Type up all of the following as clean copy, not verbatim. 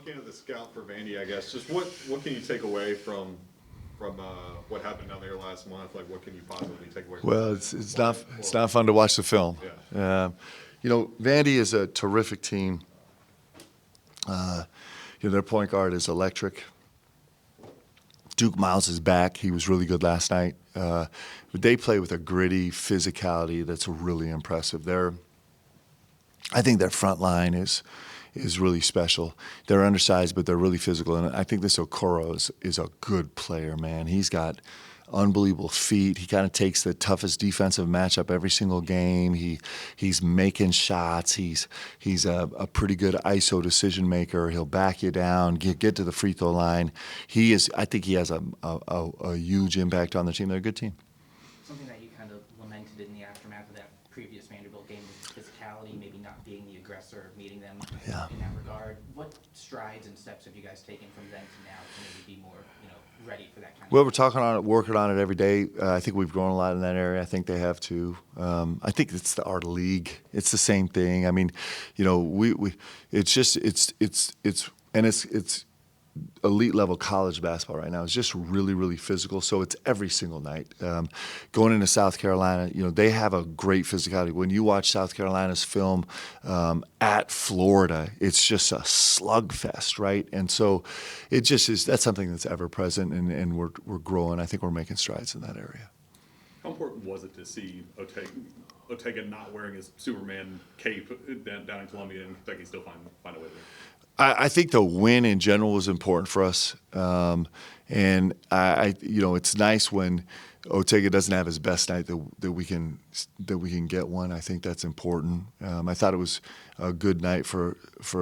looking at the scout for Vandy, I guess, just what can you take away from what happened down there last month? Like, what can you possibly take away? Well, it's not fun to watch the film. Yeah. Vandy is a terrific team. Their point guard is electric. Duke Miles is back. He was really good last night. But they play with a gritty physicality that's really impressive. I think their front line is really special. They're undersized, but they're really physical. And I think this Okoro is a good player, man. He's got unbelievable feet. He kind of takes the toughest defensive matchup every single game. He's making shots. He's a pretty good ISO decision maker. He'll back you down, get to the free throw line. I think he has a huge impact on the team. They're a good team. Something that you kind of lamented in the aftermath of that previous Vanderbilt game was physicality, maybe not being the aggressor, meeting them in that regard. What strides and steps have you guys taken from then to now to maybe be more, ready for that kind of? Well, we're working on it every day. I think we've grown a lot in that area. I think they have too. I think it's the art of league. It's the same thing. I mean, it's elite level college basketball right now. It's just really, really physical. So it's every single night. Going into South Carolina, they have a great physicality. When you watch South Carolina's film at Florida, it's just a slugfest, right? And so it just is. That's something that's ever present, and we're growing. I think we're making strides in that area. How important was it to see Ortega not wearing his Superman cape down in Columbia and Kentucky still find a way to win? I think the win in general was important for us, and it's nice when Ortega doesn't have his best night that we can get one. I think that's important. I thought it was a good night for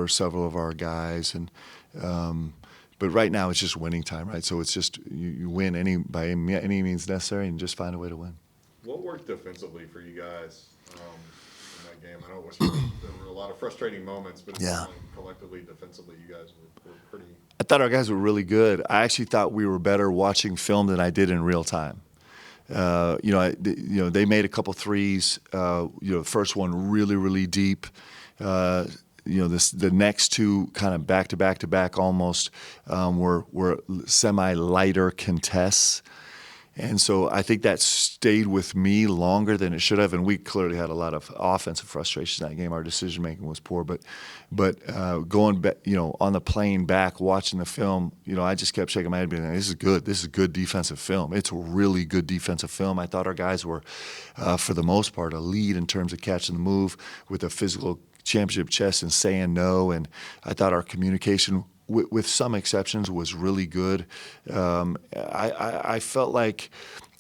several of our guys, but right now it's just winning time, right? So it's just you win by any means necessary and just find a way to win. What worked defensively for you guys in that game? I know there were a lot of frustrating moments, but collectively, defensively, you guys were pretty. I thought our guys were really good. I actually thought we were better watching film than I did in real time. They made a couple threes. The first one really, really deep. The next two kind of back to back almost were semi lighter contests. And so I think that stayed with me longer than it should have. And we clearly had a lot of offensive frustration in that game. Our decision making was poor. But going back, on the plane back, watching the film, I just kept shaking my head, being like, this is good. This is good defensive film. It's a really good defensive film. I thought our guys were, for the most part, a lead in terms of catching the move with a physical championship chest and saying no. And I thought our communication, with some exceptions, was really good. I felt like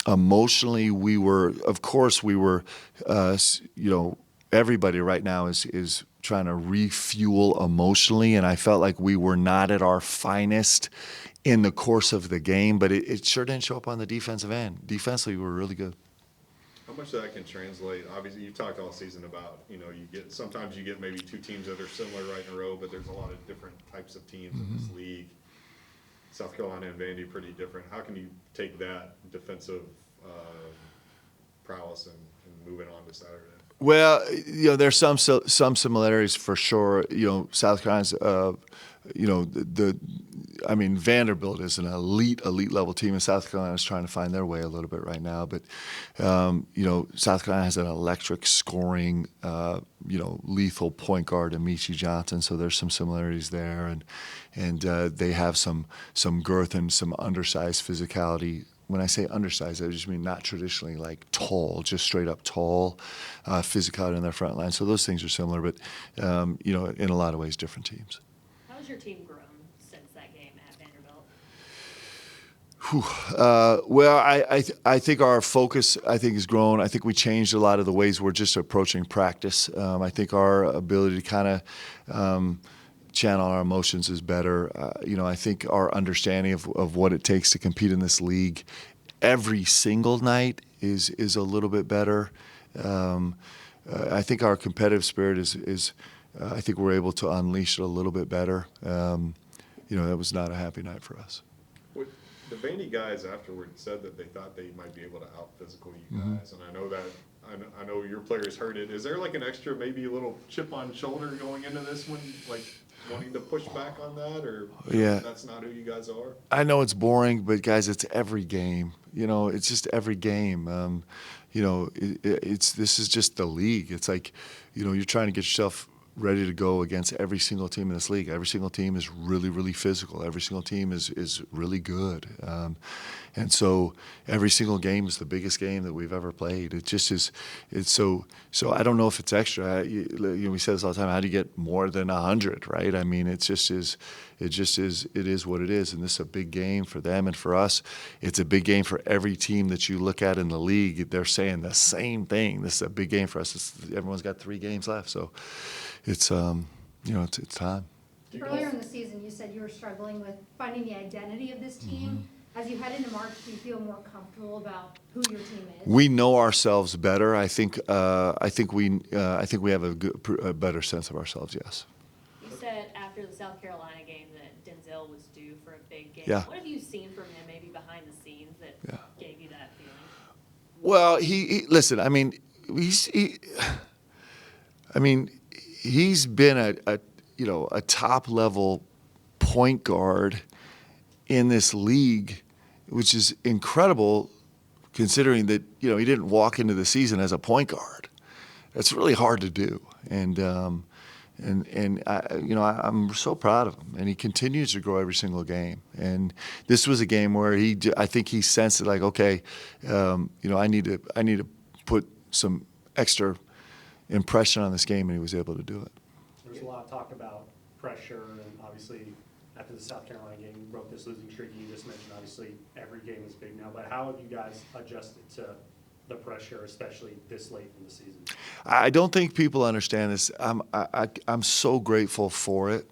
emotionally we were, everybody right now is trying to refuel emotionally, and I felt like we were not at our finest in the course of the game, but it sure didn't show up on the defensive end. Defensively, we were really good. How much of that can translate? Obviously, you've talked all season about, sometimes you get maybe two teams that are similar right in a row, but there's a lot of different types of teams in this league. South Carolina and Vandy pretty different. How can you take that defensive prowess and move it on to Saturday? Well, there's some similarities for sure. South Carolina's, Vanderbilt is an elite level team, and South Carolina's trying to find their way a little bit right now. But, South Carolina has an electric scoring, lethal point guard, Amici Johnson. So there's some similarities there, and they have some girth and some undersized physicality. When I say undersized, I just mean not traditionally like tall, just straight up tall, physicality in their front line. So those things are similar, but in a lot of ways, different teams. How has your team grown since that game at Vanderbilt? I think our focus, has grown. I think we changed a lot of the ways we're just approaching practice. I think our ability to kind of channel our emotions is better. I think our understanding of what it takes to compete in this league every single night is a little bit better. I think our competitive spirit is I think we're able to unleash it a little bit better. That was not a happy night for us. The Vandy guys afterwards said that they thought they might be able to out-physical you guys, and I know that I know your players heard it. Is there like an extra, maybe a little chip on shoulder going into this one? Like, wanting to push back on that, or Yeah. that's not who you guys are? I know it's boring, but guys, it's every game. You know, it's just every game. You know, this is just the league. It's like, you know, you're trying to get yourself ready to go against every single team in this league. Every single team is really, really physical. Every single team is really good. And so every single game is the biggest game that we've ever played. It just is. It's so. I don't know if it's extra. You know, we say this all the time. How do you get more than 100? Right? I mean, it just is. It is what it is. And this is a big game for them and for us. It's a big game for every team that you look at in the league. They're saying the same thing. This is a big game for us. Everyone's got 3 games left, so it's you know, it's time. Earlier in the season, you said you were struggling with finding the identity of this team. As you head into March, do you feel more comfortable about who your team is? We know ourselves better. I think we have a better sense of ourselves. Yes. You said after the South Carolina game that Denzel was due for a big game. Yeah. What have you seen from him maybe behind the scenes that gave you that feeling? Well, he listen. I mean, he's been a top level point guard in this league, which is incredible considering that, you know, he didn't walk into the season as a point guard. That's really hard to do. And I'm so proud of him, and he continues to grow every single game. And this was a game where I think he sensed it, like, okay, I need to put some extra impression on this game, and he was able to do it. There's a lot of talk about pressure, and obviously after the South Carolina game, you broke this losing streak. You just mentioned obviously every game is big now, but how have you guys adjusted to the pressure, especially this late in the season? I don't think people understand this. I'm so grateful for it.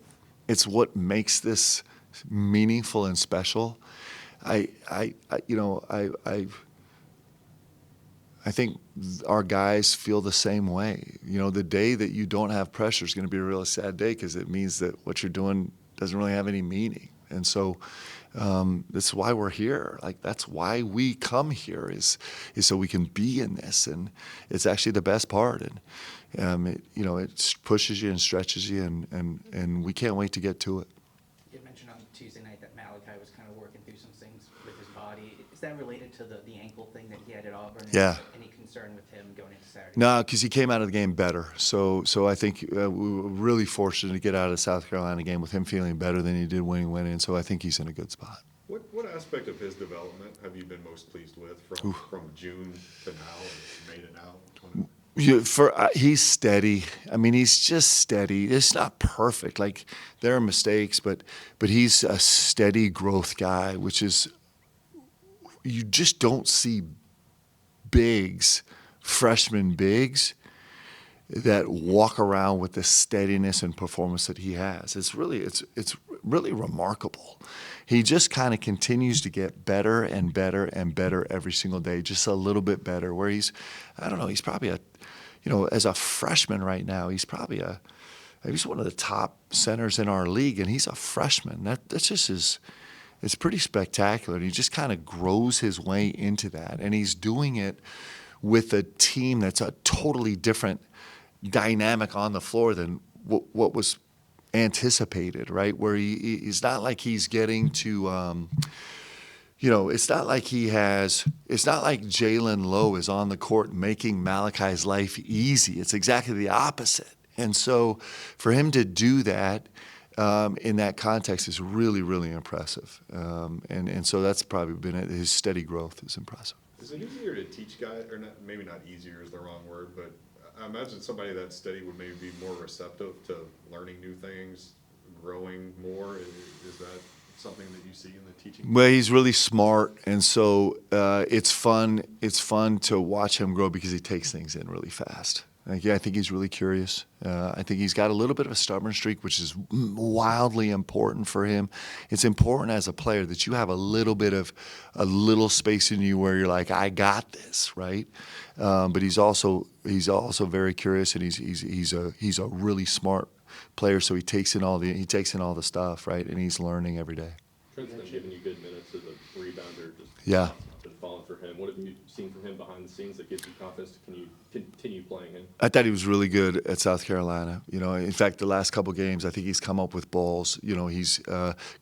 It's what makes this meaningful and special. I think our guys feel the same way. You know, the day that you don't have pressure is going to be a really sad day, because it means that what you're doing doesn't really have any meaning. And so that's why we're here. Like, that's why we come here, is so we can be in this. And it's actually the best part. And it pushes you and stretches you, and we can't wait to get to it. You mentioned on Tuesday night that Malachi was kind of working through some things with his body. Is that related to the ankle thing that he had at Auburn? Yeah. Any concern with him going into Saturday? No, because he came out of the game better. So I think we were really fortunate to get out of the South Carolina game with him feeling better than he did when he went in. So I think he's in a good spot. What aspect of his development have you been most pleased with from June to now, and made it out? He's steady. I mean, he's just steady. It's not perfect. Like, there are mistakes, but he's a steady growth guy, which is, you just don't see freshman bigs that walk around with the steadiness and performance that he has. It's really remarkable. He just kind of continues to get better and better and better every single day, just a little bit better. Where he's probably as a freshman right now, he's one of the top centers in our league, and he's a freshman. That's just it's pretty spectacular. And he just kind of grows his way into that, and he's doing it with a team that's a totally different dynamic on the floor than what was anticipated, right? Where he's not like he's getting to, it's not like Jalen Lowe is on the court making Malachi's life easy. It's exactly the opposite. And so for him to do that in that context is really, really impressive. And so that's probably been it. His steady growth is impressive. Is it easier to teach guys, or not, maybe not easier is the wrong word, but I imagine somebody that's steady would maybe be more receptive to learning new things, growing more? Is that something that you see in the teaching? Well, he's really smart, and so it's fun. It's fun to watch him grow because he takes things in really fast. I think he's really curious. I think he's got a little bit of a stubborn streak, which is wildly important for him. It's important as a player that you have a little space in you where you're like, I got this, right? But he's also very curious, and he's a really smart player. So he takes in all the stuff, right? And he's learning every day. Trent's been giving you good minutes as a rebounder, Yeah. been falling for him. What have you seen from him behind the scenes that gives you confidence to continue playing him? I thought he was really good at South Carolina. You know, in fact, the last couple games, I think he's come up with balls. You know, he's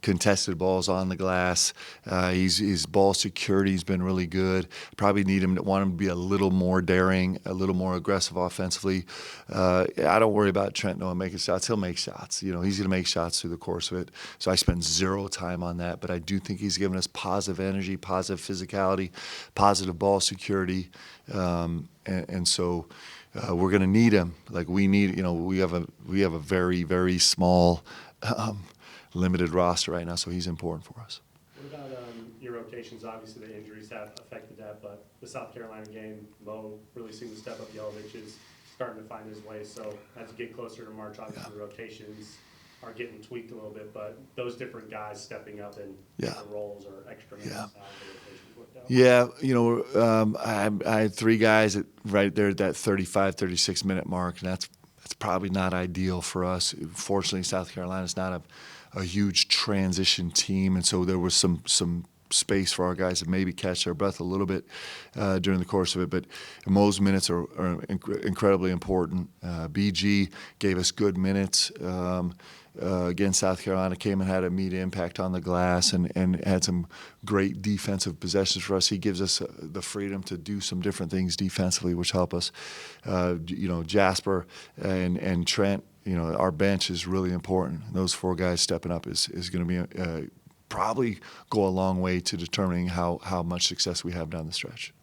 contested balls on the glass. His ball security's been really good. Probably want him to be a little more daring, a little more aggressive offensively. I don't worry about Trent Noah making shots. He'll make shots. You know, he's going to make shots through the course of it. So I spend zero time on that. But I do think he's given us positive energy, positive physicality, positive ball security. And so we're going to need him. Like we need, you know, we have a very, very small, limited roster right now, so he's important for us. What about your rotations? Obviously, the injuries have affected that, but the South Carolina game, Mo really seemed to step up. Yelovich is starting to find his way. So as you get closer to March, obviously the rotations are getting tweaked a little bit, but those different guys stepping up in different roles or extra minutes, how the rotations worked out. Yeah, you know, I had three guys right there at that 35, 36-minute mark, and that's probably not ideal for us. Fortunately, South Carolina's not a huge transition team, and so there was some space for our guys to maybe catch their breath a little bit during the course of it. But Mo's minutes are incredibly important. BG gave us good minutes. Against South Carolina, came and had a immediate impact on the glass and had some great defensive possessions for us. He gives us the freedom to do some different things defensively, which help us. You know, Jasper and Trent, you know, our bench is really important. Those four guys stepping up is going to be probably go a long way to determining how much success we have down the stretch.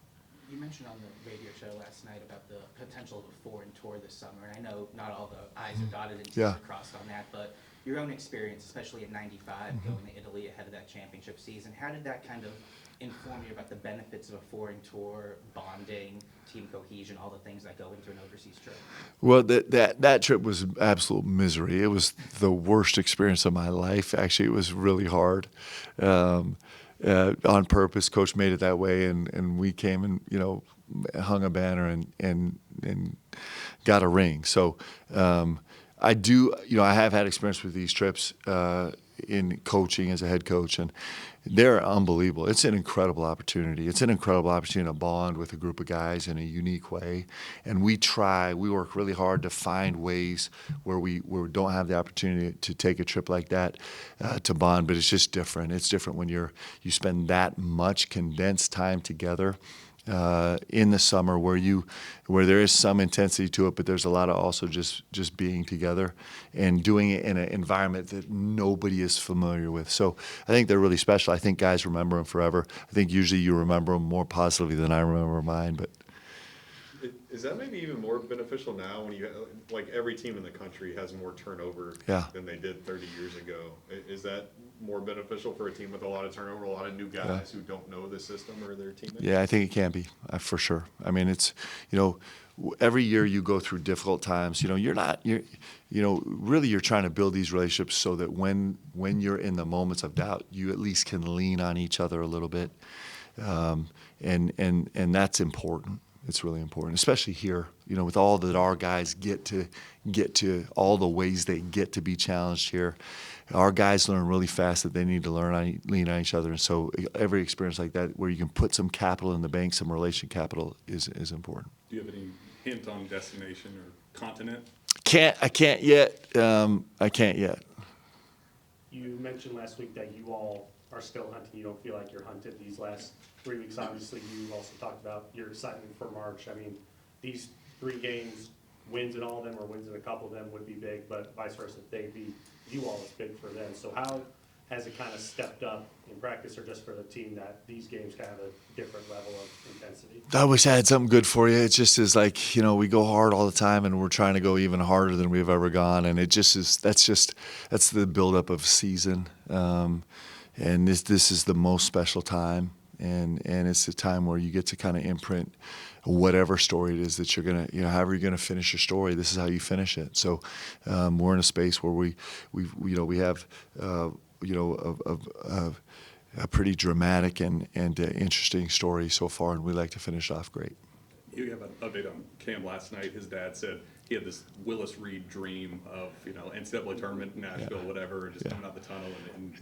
You mentioned on the radio show last night about the potential of a foreign tour this summer. And I know not all the I's are dotted and T's are crossed on that, but your own experience, especially in '95, going to Italy ahead of that championship season, how did that kind of inform you about the benefits of a foreign tour, bonding, team cohesion, all the things that go into an overseas trip? Well, that trip was absolute misery. It was the worst experience of my life. Actually, it was really hard. On purpose, Coach made it that way, and we came and, you know, hung a banner and got a ring. So I do, you know, I have had experience with these trips in coaching as a head coach, and they're unbelievable. It's an incredible opportunity. It's an incredible opportunity to bond with a group of guys in a unique way. And we work really hard to find ways where we don't have the opportunity to take a trip like that to bond, but it's just different. It's different when you spend that much condensed time together in the summer where there is some intensity to it, but there's a lot of also just being together and doing it in an environment that nobody is familiar with. So I think they're really special. I think guys remember them forever. I think usually you remember them more positively than I remember mine. But is that maybe even more beneficial now when like every team in the country has more turnover than they did 30 years ago? Is that more beneficial for a team with a lot of turnover, a lot of new guys who don't know the system or their teammates? Yeah, I think it can be, for sure. I mean, it's, you know, every year you go through difficult times. You know, really you're trying to build these relationships so that when you're in the moments of doubt, you at least can lean on each other a little bit. And that's important. It's really important, especially here, you know, with all that our guys get to all the ways they get to be challenged here. Our guys learn really fast that they need to lean on each other. And so every experience like that where you can put some capital in the bank, some relation capital is important. Do you have any hint on destination or continent? I can't yet. I can't yet. You mentioned last week that you all are still hunting. You don't feel like you're hunted these last 3 weeks. Obviously, you also talked about your excitement for March. I mean, these 3 games, wins in all of them or wins in a couple of them would be big, but vice versa, if they beat you all, it's big for them. So how has it kind of stepped up in practice or just for the team that these games kind of have a different level of intensity? I wish I had something good for you. It just is like, you know, we go hard all the time and we're trying to go even harder than we've ever gone. And it just is, that's the buildup of season. And this is the most special time. And it's the time where you get to kind of imprint whatever story it is that you're going to, you know, however you're going to finish your story, this is how you finish it. So we're in a space where we have, you know, a pretty dramatic and interesting story so far, and we like to finish off great. You have an update on Cam last night. His dad said he had this Willis Reed dream of, you know, NCAA tournament, Nashville, whatever, just coming out the tunnel in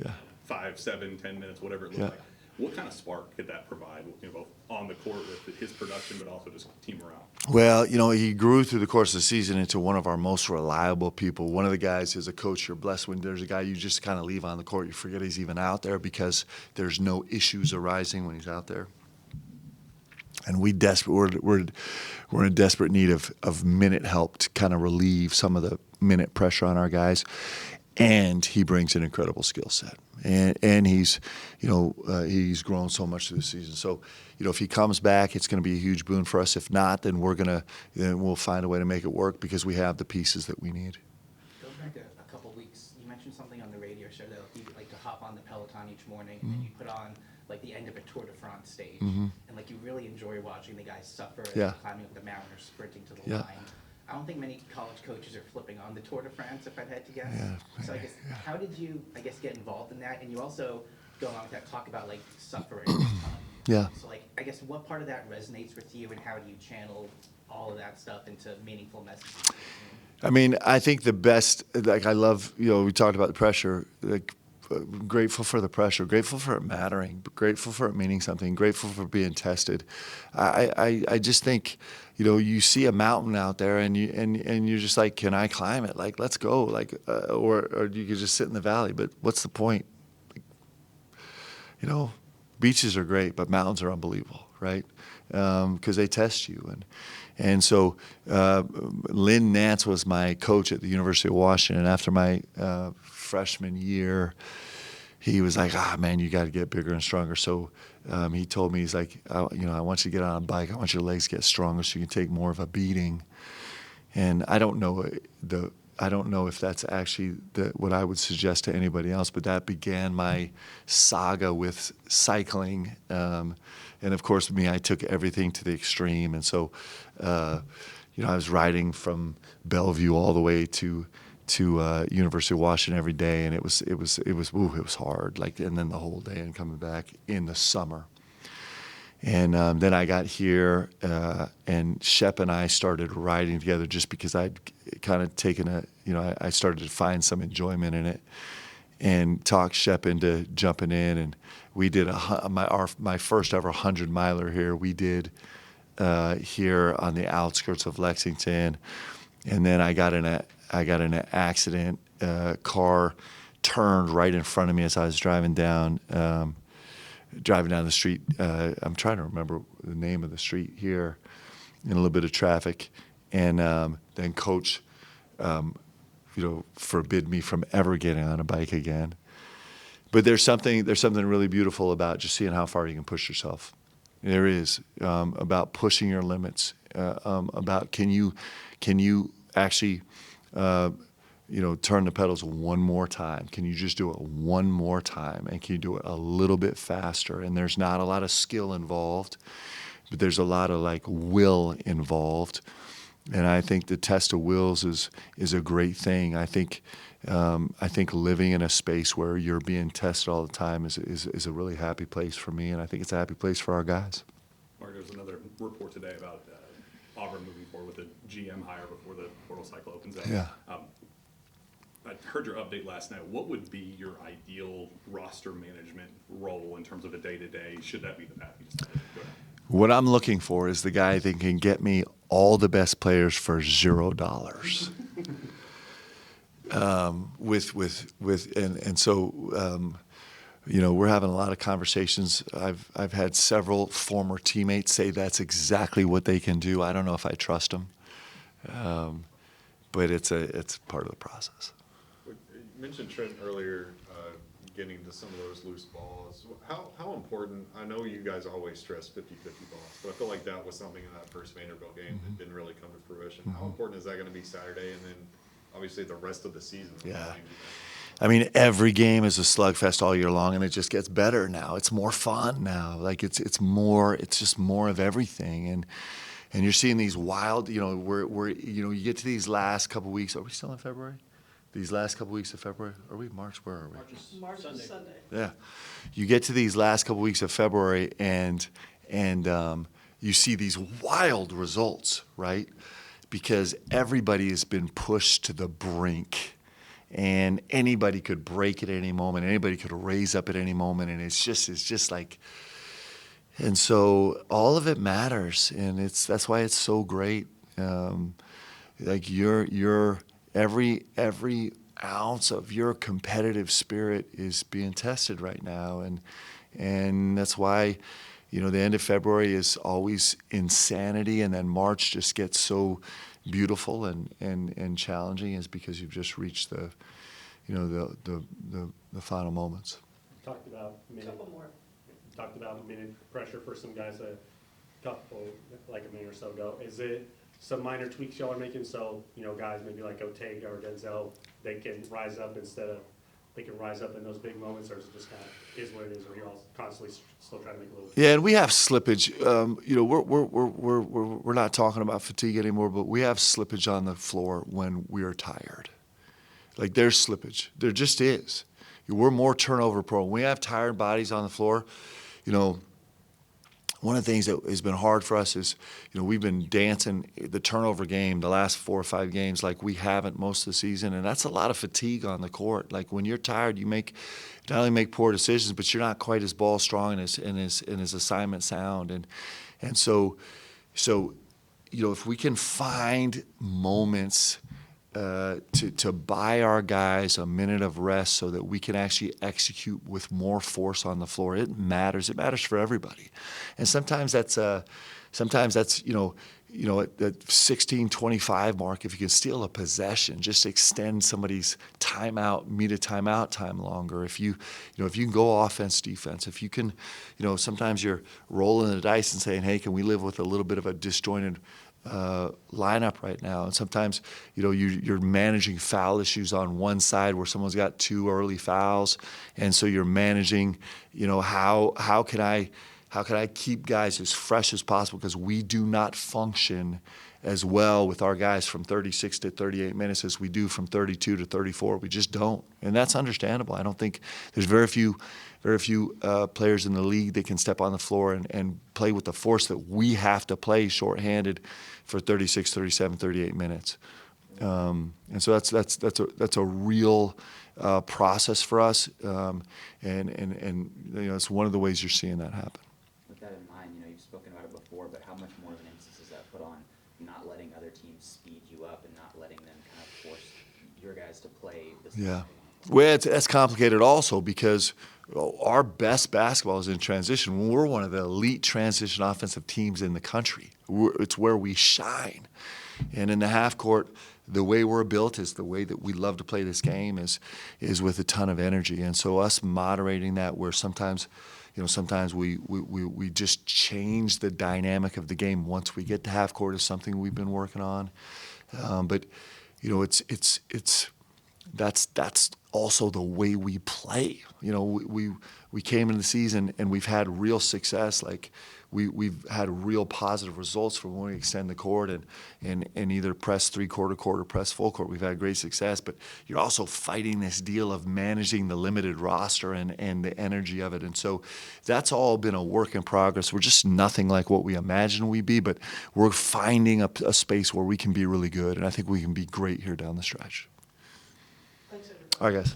5, 7, 10 minutes, whatever it looked like. What kind of spark could that provide, both on the court with his production, but also just team morale? Well, he grew through the course of the season into one of our most reliable people. One of the guys is a coach. You're blessed when there's a guy you just kind of leave on the court. You forget he's even out there because there's no issues arising when he's out there. And we're in a desperate need of minute help to kind of relieve some of the minute pressure on our guys. And he brings an incredible skill set. And he's grown so much through the season. So, if he comes back, it's going to be a huge boon for us. If not, then we'll find a way to make it work because we have the pieces that we need. Going back a couple weeks, you mentioned something on the radio show that you like to hop on the Peloton each morning and then you put on like the end of a Tour de France stage, and like you really enjoy watching the guys suffer as they're climbing up the mountain or sprinting to the line. I don't think many college coaches are flipping on the Tour de France, if I'd had to guess. So I guess, how did you, get involved in that? And you also, going on with that, talk about like suffering a ton. Yeah. So what part of that resonates with you, and how do you channel all of that stuff into meaningful messages? I mean, I think the best, I love, we talked about the pressure, grateful for the pressure, grateful for it mattering, grateful for it meaning something, grateful for being tested. I just think, you see a mountain out there and you're just like, can I climb it? Like, let's go. Like, or you could just sit in the valley, but what's the point? Beaches are great, but mountains are unbelievable, right? Because they test you. And so Lynn Nance was my coach at the University of Washington. After my freshman year, he was like, man, you got to get bigger and stronger. So he told me, he's like, I want you to get on a bike. I want your legs to get stronger so you can take more of a beating. And I don't know if that's actually what I would suggest to anybody else, but that began my saga with cycling. And of course, I took everything to the extreme. And so, I was riding from Bellevue all the way to University of Washington every day, and it was hard. And then the whole day and coming back in the summer. And then I got here, and Shep and I started riding together just because I'd kind of taken I started to find some enjoyment in it, and talked Shep into jumping in, and we did my first ever 100-miler here. We did here on the outskirts of Lexington, and then I got in an accident. Car turned right in front of me as I was driving down the street. I'm trying to remember the name of the street here, in a little bit of traffic, and then Coach, forbid me from ever getting on a bike again. But there's something really beautiful about just seeing how far you can push yourself. There is about pushing your limits. About can you actually turn the pedals one more time? Can you just do it one more time? And can you do it a little bit faster? And there's not a lot of skill involved, but there's a lot of will involved. And I think the test of wills is a great thing. I think living in a space where you're being tested all the time is a really happy place for me, and I think it's a happy place for our guys. Mark, there's another report today about Auburn moving forward with a GM hire before the portal cycle opens up. Yeah. I heard your update last night. What would be your ideal roster management role in terms of a day-to-day? Should that be the path you decided? Go ahead. What I'm looking for is the guy that can get me all the best players for $0. We're having a lot of conversations. I've had several former teammates say that's exactly what they can do. I don't know if I trust them, but it's part of the process. You mentioned Trent earlier, getting to some of those loose balls. How important, I know you guys always stress 50-50 balls, but I feel like that was something in that first Vanderbilt game that didn't really come to fruition. How important is that going to be Saturday, and then obviously the rest of the season? Yeah. I mean, every game is a slugfest all year long, and it just gets better now. It's more fun now. It's just more of everything. And you're seeing these wild, you get to these last couple weeks. Are we still in February? These last couple weeks of February? Are we March? Where are we? March is Sunday. Yeah. You get to these last couple weeks of February, and you see these wild results, right? Because everybody has been pushed to the brink. and anybody could break it at any moment. Anybody could raise up at any moment, and it's just like. And so all of it matters, and that's why it's so great. Like your every ounce of your competitive spirit is being tested right now, and that's why, the end of February is always insanity, and then March just gets so beautiful and challenging, is because you've just reached the final moments. Talked about minute pressure for some guys a minute or so ago. Is it some minor tweaks y'all are making so, guys maybe like Otega or Denzel, they can rise up in those big moments, or is it just kind of is what it is, or you all constantly still trying to make a little bit? Yeah, and we have slippage. We're not talking about fatigue anymore, but we have slippage on the floor when we are tired. Like, there's slippage. There just is. We're more turnover prone. We have tired bodies on the floor. One of the things that has been hard for us is, we've been dancing the turnover game the last 4 or 5 games like we haven't most of the season, and that's a lot of fatigue on the court. Like, when you're tired, you not only make poor decisions, but you're not quite as ball strong and as assignment sound, and so if we can find moments to buy our guys a minute of rest so that we can actually execute with more force on the floor, it matters. It matters for everybody. And sometimes that's at that 16:25 mark, if you can steal a possession, just extend somebody's timeout time longer. If you can go offense, defense, if you can, sometimes you're rolling the dice and saying, hey, can we live with a little bit of a disjointed lineup right now? And sometimes, you're managing foul issues on one side where someone's got 2 early fouls, and so you're managing, how can I keep guys as fresh as possible, because we do not function as well with our guys from 36 to 38 minutes as we do from 32 to 34. We just don't, and that's understandable. I don't think there's very few players in the league that can step on the floor and play with the force that we have to play shorthanded for 36, 37, 38 minutes. And so that's a real process for us, and it's one of the ways you're seeing that happen. With that in mind, you've spoken about it before, but how much more of an emphasis is that put on not letting other teams speed you up and not letting them kind of force your guys to play this Yeah. Well, that's complicated also, because our best basketball is in transition. We're one of the elite transition offensive teams in the country. It's where we shine. And in the half court, the way we're built is the way that we love to play this game is with a ton of energy. And so us moderating that, where sometimes we just change the dynamic of the game once we get to half court, is something we've been working on. But that's also the way we play. We came into the season and we've had real success. Like, we've had real positive results from when we extend the court and either press 3/4 court or press full court. We've had great success, but you're also fighting this deal of managing the limited roster and the energy of it. And so that's all been a work in progress. We're just nothing like what we imagined we'd be, but we're finding a space where we can be really good, and I think we can be great here down the stretch. All right, guys.